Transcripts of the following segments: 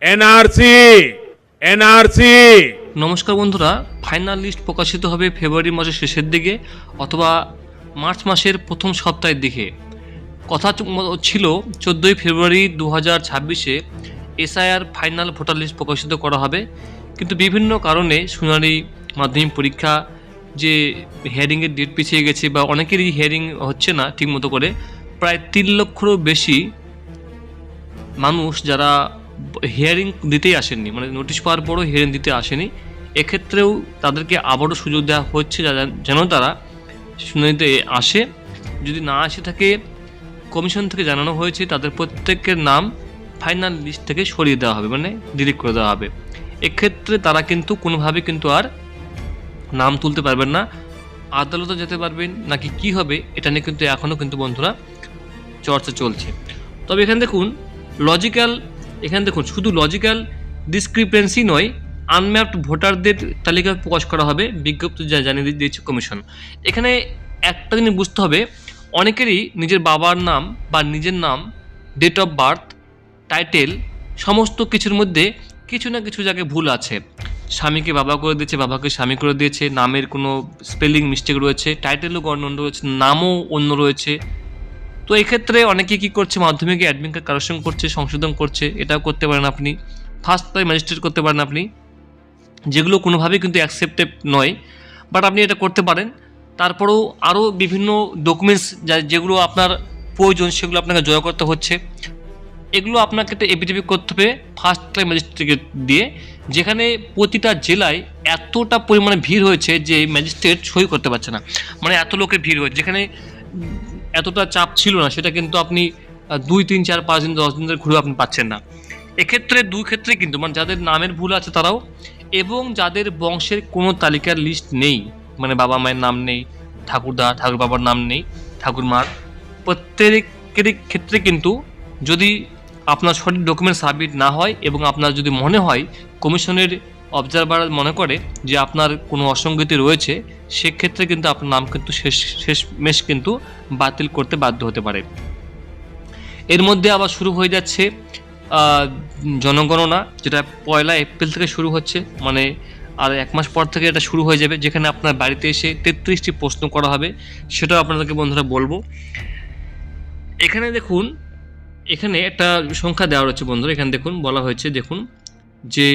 NRC NRC. নমস্কার বন্ধুরা, final list প্রকাশিত হবে ফেব্রুয়ারি মাসের শেষের দিকে অথবা মার্চ মাসের প্রথম সপ্তাহের দিকে। কথা ছিল 14ই ফেব্রুয়ারি 2026-এ এসআইআর ফাইনাল ভোটার লিস্ট প্রকাশিত করা হবে, কিন্তু বিভিন্ন কারণে শুনানি, মাধ্যমিক পরীক্ষা, যে হিয়ারিংয়ের ডেট পিছিয়ে গেছে বা অনেকেরই হিয়ারিং হচ্ছে না ঠিকমতো করে। প্রায় 3 লক্ষেরও বেশি মানুষ যারা হিয়ারিং দিতেই আসেননি, মানে নোটিশ পাওয়ার পরও হিয়ারিং দিতে আসেনি, এক্ষেত্রেও তাদেরকে আবারও সুযোগ দেওয়া হচ্ছে যেন তারা শুনানিতে আসে। যদি না আসে থাকে, কমিশন থেকে জানানো হয়েছে তাদের প্রত্যেকের নাম ফাইনাল লিস্ট থেকে সরিয়ে দেওয়া হবে, মানে ডিলিট করে দেওয়া হবে। এক্ষেত্রে তারা কিন্তু কোনোভাবে কিন্তু আর নাম তুলতে পারবেন না, আদালতে যেতে পারবেন নাকি কি হবে এটা নিয়ে কিন্তু এখনও কিন্তু বন্ধুরা চর্চা চলছে। তবে এখানে দেখুন শুধু লজিক্যাল ডিসক্রিপেন্সি নয়, আনম্যাপড ভোটারদের তালিকা প্রকাশ করা হবে, বিজ্ঞপ্তি জানিয়ে দিয়েছে কমিশন। এখানে একটা জিনিস বুঝতে হবে, অনেকেরই নিজের বাবার নাম বা নিজের নাম, ডেট অফ বার্থ, টাইটেল, সমস্ত কিছুর মধ্যে কিছু না কিছু জায়গায় ভুল আছে। স্বামীকে বাবা করে দিয়েছে, বাবাকে স্বামী করে দিয়েছে, নামের কোনো স্পেলিং মিস্টেক রয়েছে, টাইটেলও অন্য রয়েছে, নামও অন্য রয়েছে। তো এক্ষেত্রে অনেকে কী করছে, মাধ্যমিকে অ্যাডমিট কার্ড কারেকশন করছে, সংশোধন করছে। এটাও করতে পারেন আপনি, ফার্স্ট টাইম ম্যাজিস্ট্রেট করতে পারেন আপনি, যেগুলো কোনোভাবেই কিন্তু অ্যাকসেপ্টেড নয়, বাট আপনি এটা করতে পারেন। তারপরেও আরও বিভিন্ন ডকুমেন্টস যেগুলো আপনার প্রয়োজন সেগুলো আপনাকে জমা করতে হচ্ছে। এগুলো আপনাকে একটা এফিডেভিট করতে হবে ফার্স্ট টাইম ম্যাজিস্ট্রেটকে দিয়ে, যেখানে প্রতিটা জেলায় এতটা পরিমাণে ভিড় হয়েছে যে ম্যাজিস্ট্রেট সই করতে পারছে না, মানে এত লোকের ভিড় হয়েছে। যেখানে এতটা চাপ ছিল না সেটা কিন্তু আপনি 2, 3, 4, 5 দিন 10 দিন ধরে ঘুরে আপনি পাচ্ছেন না। এক্ষেত্রে দুই ক্ষেত্রে কিন্তু, মানে যাদের নামের ভুল আছে তারাও, এবং যাদের বংশের কোনো তালিকার লিস্ট নেই, মানে বাবা মায়ের নাম নেই, ঠাকুর বাবার নাম নেই, ঠাকুরমার, প্রত্যেকেরই ক্ষেত্রে কিন্তু যদি আপনার সঠিক ডকুমেন্ট সাবমিট না হয় এবং আপনার যদি মনে হয় কমিশনের অবজারভার মনে করে যে আপনার কোনো অসঙ্গতি রয়েছে, সেক্ষেত্রে কিন্তু আপনার নাম কিন্তু শেষমেশ কিন্তু বাতিল করতে বাধ্য হতে পারে। এর মধ্যে আবার শুরু হয়ে যাচ্ছে জনগণনা, যেটা 1 এপ্রিল থেকে শুরু হচ্ছে, মানে আর 1 মাস পর থেকে এটা শুরু হয়ে যাবে, যেখানে আপনার বাড়িতে এসে 33টি প্রশ্ন করা হবে। সেটাও আপনাদেরকে বন্ধুরা বলবো। এখানে দেখুন, এখানে একটা সংখ্যা দেওয়া রয়েছে বন্ধুরা, এখানে দেখুন বলা হয়েছে, দেখুন যে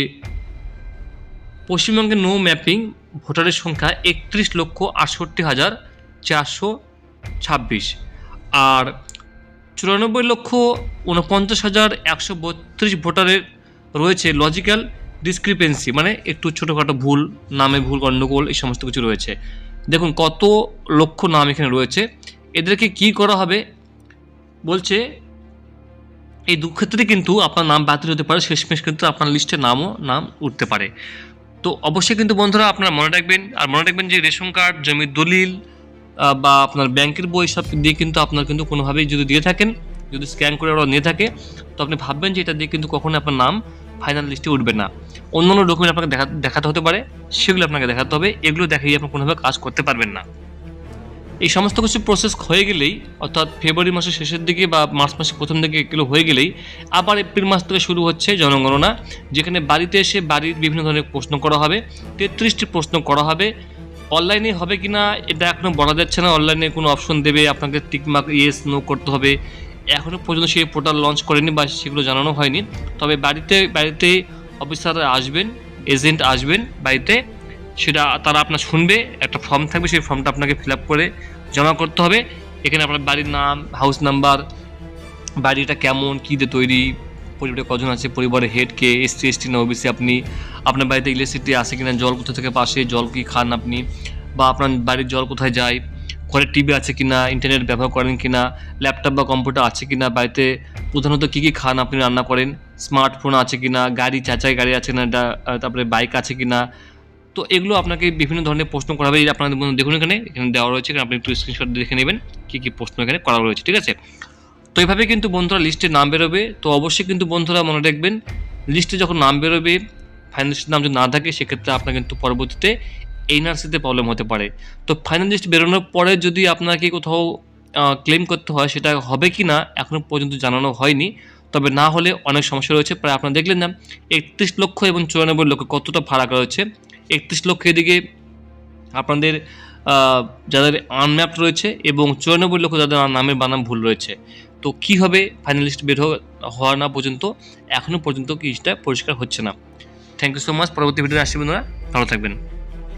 পশ্চিমবঙ্গে নো ম্যাপিং ভোটারের সংখ্যা 31,68,426, আর 94,49,132 ভোটারের রয়েছে লজিক্যাল ডিসক্রিপেন্সি, মানে একটু ছোটোখাটো ভুল, নামে ভুল, গণ্ডগোল, এই সমস্ত কিছু রয়েছে। দেখুন কত লক্ষ নাম এখানে রয়েছে। এদেরকে কি করা হবে বলছে, এই দু ক্ষেত্রে কিন্তু আপনার নাম বাতিল হতে পারে, শেষমেশ কিন্তু আপনার লিস্টে নাম উঠতে পারে। তো অবশ্যই কিন্তু বন্ধুরা আপনারা মনে রাখবেন যে রেশন কার্ড, জমির দলিল বা আপনার ব্যাংকের বই সব দিয়ে কিন্তু আপনার কিন্তু কোনোভাবেই যদি দিয়ে থাকেন, যদি স্ক্যান করে ওরা নিয়ে থাকে, তো আপনি ভাববেন যে এটা দিয়ে কিন্তু কখনোই আপনার নাম ফাইনাল লিস্টে উঠবে না। অন্যান্য ডকুমেন্ট আপনাকে দেখাতে হতে পারে, সেগুলো আপনাকে দেখাতে হবে। এগুলো দেখিয়ে আপনি কোনোভাবে কাজ করতে পারবেন না। এই সমস্ত কিছু প্রসেস হয়ে গেলেই, অর্থাৎ ফেব্রুয়ারি মাসের শেষের দিকে বা মার্চ মাসের প্রথম দিকে এগুলো হয়ে গেলেই আবার এপ্রিল মাস থেকে শুরু হচ্ছে জনগণনা, যেখানে বাড়িতে এসে বাড়ির বিভিন্ন ধরনের প্রশ্ন করা হবে। 33টি প্রশ্ন করা হবে। অনলাইনে হবে কি না এটা এখনও বলা যাচ্ছে না, অনলাইনে কোনো অপশন দেবে, আপনাকে টিকমার্ক ইয়েস নো করতে হবে। এখনও পর্যন্ত সেই পোর্টাল লঞ্চ করেনি বা সেগুলো জানানো হয়নি। তবে বাড়িতে অফিসাররা আসবেন, এজেন্ট আসবেন বাড়িতে, সেটা তারা আপনার শুনবে, একটা ফর্ম থাকবে, সেই ফর্মটা আপনাকে ফিল আপ করে জমা করতে হবে। এখানে আপনার বাড়ির নাম, হাউস নাম্বার, বাড়িটা কেমন, কী দিয়ে তৈরি, পরিবারে কজন আছে, পরিবারের হেড কে, এসসি এসটি না ওবিসি, আপনি, আপনার বাড়িতে ইলেকট্রিসিটি আছে কিনা, জল কোথা থেকে পাশে, জল কি খান আপনি, বা আপনার বাড়ির জল কোথায় যায়, ঘরে টিভি আছে কিনা, ইন্টারনেট ব্যবহার করেন কিনা, ল্যাপটপ বা কম্পিউটার আছে কিনা, বাড়িতে প্রধানত কী কী খান আপনি রান্না করেন, স্মার্টফোন আছে কিনা, গাড়ি, চাচাই গাড়ি আছে না, তারপরে বাইক আছে কিনা। তো এগুলো আপনাকে বিভিন্ন ধরনের প্রশ্ন করা হবে। আপনাদের দেখুন এখানে দেওয়া রয়েছে, আপনি একটু স্ক্রিনশট দেখে নেবেন কী কী প্রশ্ন এখানে করা রয়েছে, ঠিক আছে। তো এইভাবে কিন্তু বন্ধুরা লিস্টে নাম বেরোবে। তো অবশ্যই কিন্তু বন্ধুরা মনে রাখবেন, লিস্টে যখন নাম বেরোবে, ফাইনাল লিস্টের নাম যদি না থাকে, সেক্ষেত্রে আপনার কিন্তু পরবর্তীতে এনআরসিতে প্রবলেম হতে পারে। তো ফাইনাল লিস্ট বেরোনোর পরে যদি আপনাকে কোথাও ক্লেম করতে হয়, সেটা হবে কি না এখনও পর্যন্ত জানানো হয়নি। তবে না হলে অনেক সমস্যা রয়েছে। প্রায় আপনারা দেখলেন না 31 লক্ষ এবং 94 লক্ষ কতটা ফারাক রয়েছে। 31 লক্ষ এদিকে আপনাদের যাদের আনম্যাপড রয়েছে এবং 94 লক্ষ যাদের নামের বানাম ভুল রয়েছে। তো কী হবে ফাইনালিস্ট বের হওয়া না পর্যন্ত এখনও পর্যন্ত জিনিসটা পরিষ্কার হচ্ছে না। Thank you so much. পরবর্তী ভিডিওতে আসছি বন্ধুরা, ভালো থাকবেন।